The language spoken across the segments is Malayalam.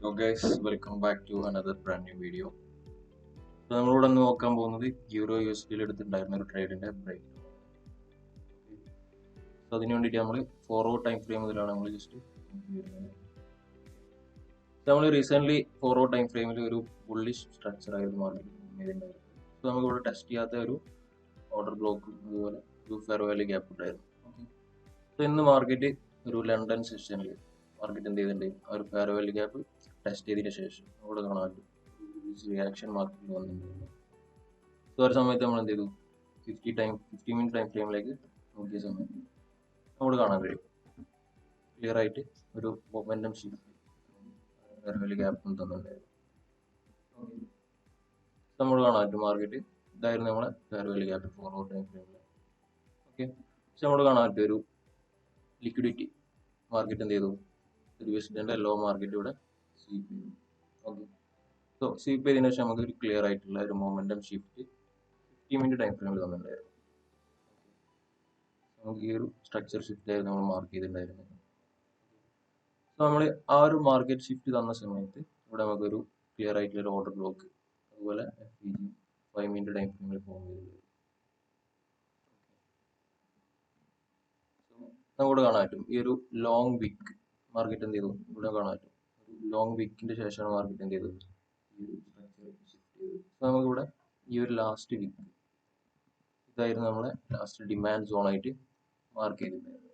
Hello guys, welcome back to another brand new video. So നമ്മളിവിടെ നോക്കാൻ പോകുന്നത് യൂറോ USD എടുത്തിട്ടുണ്ടായിരുന്ന ഒരു ട്രേഡിന്റെ ബ്രേക്ക്. സോ അതിന് വേണ്ടിയിട്ട് നമ്മൾ ഫോർവേഡ് ടൈം ഫ്രെയിം മുതലാണ് നമ്മൾ ജസ്റ്റ് നമ്മൾ റീസെന്റ് ഫോർവേഡ് ടൈം ഫ്രെയിമിൽ ഒരു ബുള്ളിഷ് സ്ട്രക്ചർ ആയിരുന്നു മാർക്കറ്റ്. സോ നമുക്കിവിടെ ടെസ്റ്റ് ചെയ്യാത്ത ഒരു ഓർഡർ ബ്ലോക്കും അതുപോലെ ഒരു ഫെയർ വാല്യൂ ഗ്യാപ്പ് ഉണ്ടായിരുന്നു. സോ ഇന്ന് മാർക്കറ്റ് ഒരു ലണ്ടൻ സെഷനിൽ മാർക്കറ്റ് എന്ത് ചെയ്തിട്ടുണ്ട്, ആ ഒരു ഫെയർ വാല്യൂ ഗ്യാപ്പ് ടെസ്റ്റ് ചെയ്തതിന് ശേഷം അവിടെ കാണാൻ പറ്റും റിയാക്ഷൻ മാർക്കറ്റിൽ വന്നിട്ടുണ്ട്. സോ ഒരു സമയത്ത് നമ്മൾ എന്ത് ചെയ്തു, 50 മിനിറ്റ് ടൈം ഫ്രെയിമിലേക്ക് നോക്കിയ സമയത്ത് നമ്മൾ കാണാൻ കഴിയും ക്ലിയർ ആയിട്ട് ഒരു momentum shift fair value gap തന്നിട്ടുണ്ടായിരുന്നു. നമ്മൾ കാണാൻ പറ്റും മാർക്കറ്റ് ഇതായിരുന്നു നമ്മളെ fair value gap forward time ഫ്രെയിമിൽ. ഓക്കെ, പക്ഷെ നമ്മൾ കാണാൻ പറ്റും ഒരു ലിക്വിഡിറ്റി മാർക്കറ്റ് എന്ത് ചെയ്തു, യുടെ ലോ മാർക്കറ്റ് ഇവിടെ സ്വീപ്പ് ചെയ്തു. ഓക്കെ, സോ സ്വീപ്പ് ചെയ്തതിനു ശേഷം നമുക്ക് ഒരു ക്ലിയർ ആയിട്ടുള്ള ഒരു മൊമെന്റം ഷിഫ്റ്റ് 50 മിനിറ്റ് ടൈം ഫ്രെയിമിൽ തന്നിട്ടുണ്ടായിരുന്നു. നമുക്ക് ഈ ഒരു സ്ട്രക്ചർ ഷിഫ്റ്റ് ആയിരുന്നു നമ്മൾ മാർക്ക് ചെയ്തിട്ടുണ്ടായിരുന്നത്. സോ നമ്മൾ ആ ഒരു മാർക്കറ്റ് ഷിഫ്റ്റ് തന്ന സമയത്ത് ഇവിടെ നമുക്കൊരു ക്ലിയർ ആയിട്ടുള്ള ഒരു ഓർഡർ ബ്ലോക്ക് അതുപോലെ 5 മിനിറ്റ് ടൈം ഫ്രെയിമിൽ ഫോം ചെയ്തിട്ടുണ്ട്. നമുക്ക് കാണാൻ പറ്റും ഈ ഒരു ലോങ് വിക്ക് മാർക്കറ്റ് എന്ത് ചെയ്തു, ഇവിടെ കാണാൻ പറ്റും ഒരു ലോങ് വിക്കിന്റെ ശേഷമാണ് മാർക്കറ്റ് എന്ത് ചെയ്തത്, ഈ ഒരു സ്ട്രക്ചർ ഷിഫ്റ്റ് ചെയ്തത്. സോ നമുക്കിവിടെ ഈ ഒരു ലാസ്റ്റ് വിക്ക് ഇതായിരുന്നു നമ്മളെ ലാസ്റ്റ് ഡിമാൻഡ് സോൺ ആയിട്ട് മാർക്ക് ചെയ്തിട്ടുണ്ടായിരുന്നത്.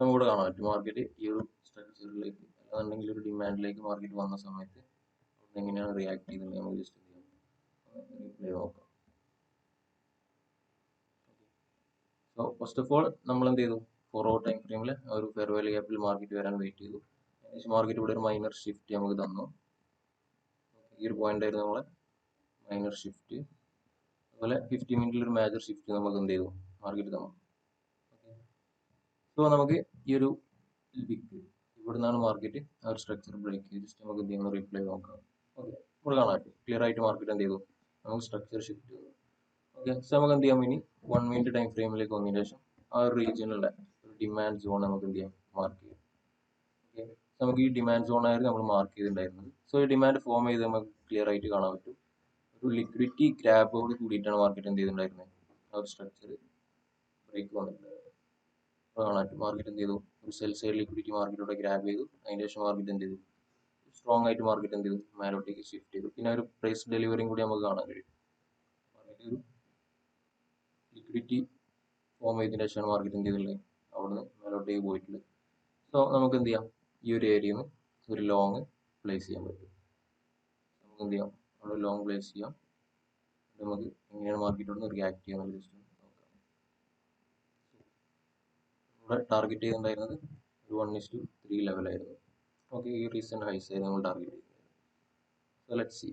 നമുക്കിവിടെ കാണാൻ പറ്റും മാർക്കറ്റ് ഈ ഒരു സ്ട്രക്ചറിലേക്ക് അല്ലാന്നുണ്ടെങ്കിൽ ഒരു ഡിമാൻഡിലേക്ക് മാർക്കറ്റ് വന്ന സമയത്ത് എങ്ങനെയാണ് റിയാക്ട് ചെയ്തത് നമുക്ക് ജസ്റ്റ് റിപ്ലൈ നോക്കാം. സോ ഫസ്റ്റ് ഓഫ് ഓൾ നമ്മൾ എന്ത് ചെയ്തു, ഫോർവേഡ് ടൈം ഫ്രെയിമിൽ ഒരു ഫെയർ വാല്യൂ ഗ്യാപ്പിൽ മാർക്കറ്റ് വരാൻ വെയിറ്റ് ചെയ്തു. ഏകദേശം മാർക്കറ്റ് ഇവിടെ ഒരു മൈനർ ഷിഫ്റ്റ് നമുക്ക് തന്നു. ഈ ഒരു പോയിന്റ് ആയിരുന്നു നമ്മളെ മൈനർ ഷിഫ്റ്റ്. അതുപോലെ 50 മിനിറ്റിൽ ഒരു മേജർ ഷിഫ്റ്റ് നമുക്ക് എന്ത് ചെയ്തു, മാർക്കറ്റ് തന്നു. സോ നമുക്ക് ഈ ഒരു വിക്ക് ഇവിടെ നിന്നാണ് മാർക്കറ്റ് ആ ഒരു സ്ട്രക്ചർ ബ്രേക്ക് ചെയ്ത് ജസ്റ്റ് നമുക്ക് എന്ത് ചെയ്യുന്ന റിപ്ലൈ നോക്കാം. ഓക്കെ, ഇവിടെ കാണാൻ പറ്റും ക്ലിയർ ആയിട്ട് മാർക്കറ്റ് എന്ത് ചെയ്തു, നമുക്ക് സ്ട്രക്ചർ ഷിഫ്റ്റ് ചെയ്തു. ഓക്കെ, സോ നമുക്ക് എന്ത് ചെയ്യാം, ഇനി 1 മിനിറ്റ് ടൈം ഫ്രെയിമിലേക്ക് വന്നതിന് ശേഷം ആ ഒരു റീജിയനിലുള്ള ഒരു ഡിമാൻഡ് സോൺ നമുക്ക് എന്ത് ചെയ്യാം, മാർക്ക് ചെയ്യാം. ഓക്കെ, നമുക്ക് ഈ ഡിമാൻഡ് സോൺ ആയിരുന്നു നമ്മൾ മാർക്ക് ചെയ്തിട്ടുണ്ടായിരുന്നത്. സോ ഈ ഡിമാൻഡ് ഫോം ചെയ്ത് നമുക്ക് ക്ലിയർ ആയിട്ട് കാണാൻ പറ്റും ഒരു ലിക്വിഡിറ്റി ഗ്രാബോട് കൂടിയിട്ടാണ് മാർക്കറ്റ് എന്ത് ചെയ്തിട്ടുണ്ടായിരുന്നത്, ആ ഒരു സ്ട്രക്ചർ ബ്രേക്ക് വന്നിട്ടുണ്ടായിരുന്നത്. കാണാൻ പറ്റും മാർക്കറ്റ് എന്ത് ചെയ്തു, ഒരു സെൽ സൈഡ് ലിക്വിഡിറ്റി മാർക്കറ്റോടെ ഗ്രാബ് ചെയ്തു. അതിന് ശേഷം മാർക്കറ്റ് എന്ത് ചെയ്തു, സ്ട്രോങ് ആയിട്ട് മാർക്കറ്റ് എന്ത് ചെയ്തു, മേലോട്ടേക്ക് ഷിഫ്റ്റ് ചെയ്തു. പിന്നെ ഒരു പ്രൈസ് ഡെലിവറിയും കൂടി നമുക്ക് കാണാൻ കഴിയും. മാർക്കറ്റ് ഒരു ലിക്വിഡിറ്റി ഫോം ചെയ്തതിനു ശേഷമാണ് മാർക്കറ്റ് എന്ത് ചെയ്തിട്ടുള്ളത്, അവിടുന്ന് മേലോട്ടേക്ക് പോയിട്ടുള്ളത്. സോ നമുക്ക് എന്ത് ചെയ്യാം, ഈ ഒരു ഏരിയയിൽ നിന്ന് ഒരു ലോങ് പ്ലേസ് ചെയ്യാൻ പറ്റും. നമുക്ക് എന്ത് ചെയ്യാം, അവിടെ ലോങ് പ്ലേസ് ചെയ്യാം. നമുക്ക് എങ്ങനെയാണ് മാർക്കറ്റോട് റിയാക്ട് ചെയ്യാൻ ജസ്റ്റ് നോക്കാം. ഇവിടെ ടാർഗറ്റ് ചെയ്തിട്ടുണ്ടായിരുന്നത് ഒരു 1:3 ലെവലായിരുന്നു. ഓക്കെ, ഈ റീസെന്റ് ഹൈസ് ആയിരുന്നു നമ്മൾ ടാർഗറ്റ് ചെയ്തത്. So let's see.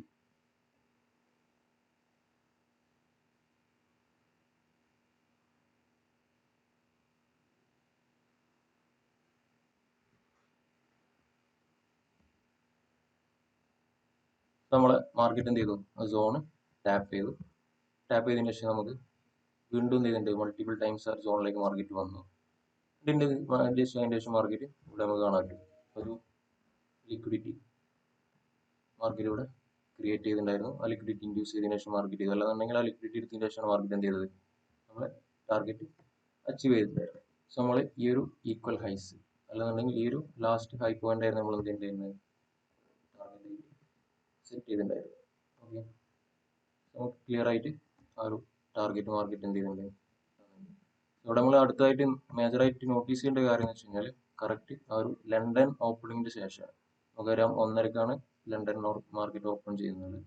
നമ്മളെ മാർക്കറ്റ് എന്ത് ചെയ്തു, സോണ് ടാപ്പ് ചെയ്തു. ടാപ്പ് ചെയ്തതിനു ശേഷം നമുക്ക് വീണ്ടും എന്ത് ചെയ്തിട്ടുണ്ട്, മൾട്ടിപ്പിൾ ടൈംസ് ആ സോണിലേക്ക് മാർക്കറ്റ് വന്നു. അതിൻ്റെ ശേഷം മാർക്കറ്റ് ഇവിടെ നമുക്ക് കാണാൻ പറ്റും ഒരു ലിക്വിഡിറ്റി മാർക്കറ്റ് ഇവിടെ ക്രിയേറ്റ് ചെയ്തിട്ടുണ്ടായിരുന്നു. ആ ലിക്വിഡിറ്റി ഇൻഡ്യൂസ് ചെയ്തതിനു ശേഷം മാർക്കറ്റ് ചെയ്തു. അല്ലാന്നുണ്ടെങ്കിൽ ആ ലിക്വിഡിറ്റി എടുത്തതിനു ശേഷമാണ് മാർക്കറ്റ് എന്ത് ചെയ്തത്, നമ്മളെ ടാർഗറ്റ് അച്ചീവ് ചെയ്തിട്ടുണ്ടായിരുന്നു. സോ നമ്മൾ ഈ ഒരു ഈക്വൽ ഹൈസ് അല്ലാന്നുണ്ടെങ്കിൽ ഈ ഒരു ലാസ്റ്റ് ഹൈ പോയിന്റ് ആയിരുന്നു നമ്മൾ എന്ത് ചെയ്യുന്നത്, ടാർഗറ്റ് സെറ്റ് ചെയ്തിട്ടുണ്ടായിരുന്നു. ഓക്കെ, നമുക്ക് ക്ലിയർ ആയിട്ട് ആ ഒരു ടാർഗറ്റ് മാർക്കറ്റ് എന്ത് ചെയ്യുന്നുണ്ട്. ഇവിടെ നമ്മൾ അടുത്തായിട്ട് മേജറായിട്ട് നോട്ടീസ് ചെയ്യേണ്ട കാര്യം എന്ന് വെച്ച് കഴിഞ്ഞാൽ കറക്റ്റ് ആ ഒരു ലണ്ടൻ ഓപ്പണിങ്ങിന്റെ ശേഷമാണ്. നമുക്കറിയാം 1:30ക്കാണ് ലണ്ടൻ മാർക്കറ്റ് ഓപ്പൺ ചെയ്യുന്നത്.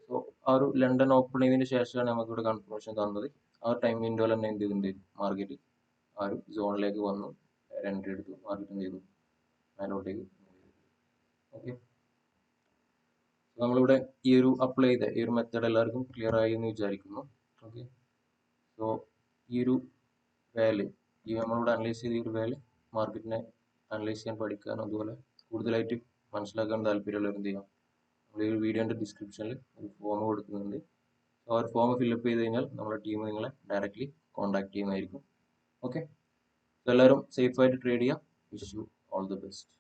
സോ ആ ഒരു ലണ്ടൻ ഓപ്പൺ ചെയ്തതിന് ശേഷമാണ് നമുക്ക് ഇവിടെ കൺഫർമേഷൻ തന്നത്. ആ ടൈം വിൻഡോയിൽ തന്നെ എന്ത് ചെയ്തിട്ടുണ്ട്, മാർക്കറ്റ് ആ ഒരു സോണിലേക്ക് വന്നു, എൻട്രി എടുത്തു, മാർക്കറ്റ് എന്ത് ചെയ്തു, മേലോട്ടേക്ക്. ഓക്കെ, നമ്മളിവിടെ ഈ ഒരു അപ്ലൈ ചെയ്ത ഈ ഒരു മെത്തേഡ് എല്ലാവർക്കും ക്ലിയർ ആയി എന്ന് വിചാരിക്കുന്നു. ഓക്കെ, സോ ഈ ഒരു വാല്യൂ നമ്മളിവിടെ അനലൈസ് ചെയ്ത ഈ ഒരു വാല്യൂ മാർക്കറ്റിനെ അനലൈസ് ചെയ്യാൻ പഠിക്കാനും അതുപോലെ കൂടുതലായിട്ട് മനസ്സിലാക്കാൻ താല്പര്യമുള്ളവർ എന്ത് ചെയ്യാം, നമ്മൾ ഈ ഒരു വീഡിയോന്റെ ഡിസ്ക്രിപ്ഷനിൽ ഒരു ഫോം കൊടുക്കുന്നുണ്ട്. ആ ഒരു ഫോം ഫില്ലപ്പ് ചെയ്ത് കഴിഞ്ഞാൽ നമ്മുടെ ടീം നിങ്ങളെ ഡയറക്റ്റ്ലി കോൺടാക്ട് ചെയ്യുന്നതായിരിക്കും. ഓക്കെ, എല്ലാവരും സേഫ് ആയിട്ട് ട്രേഡ് ചെയ്യുക. Wish you all the best.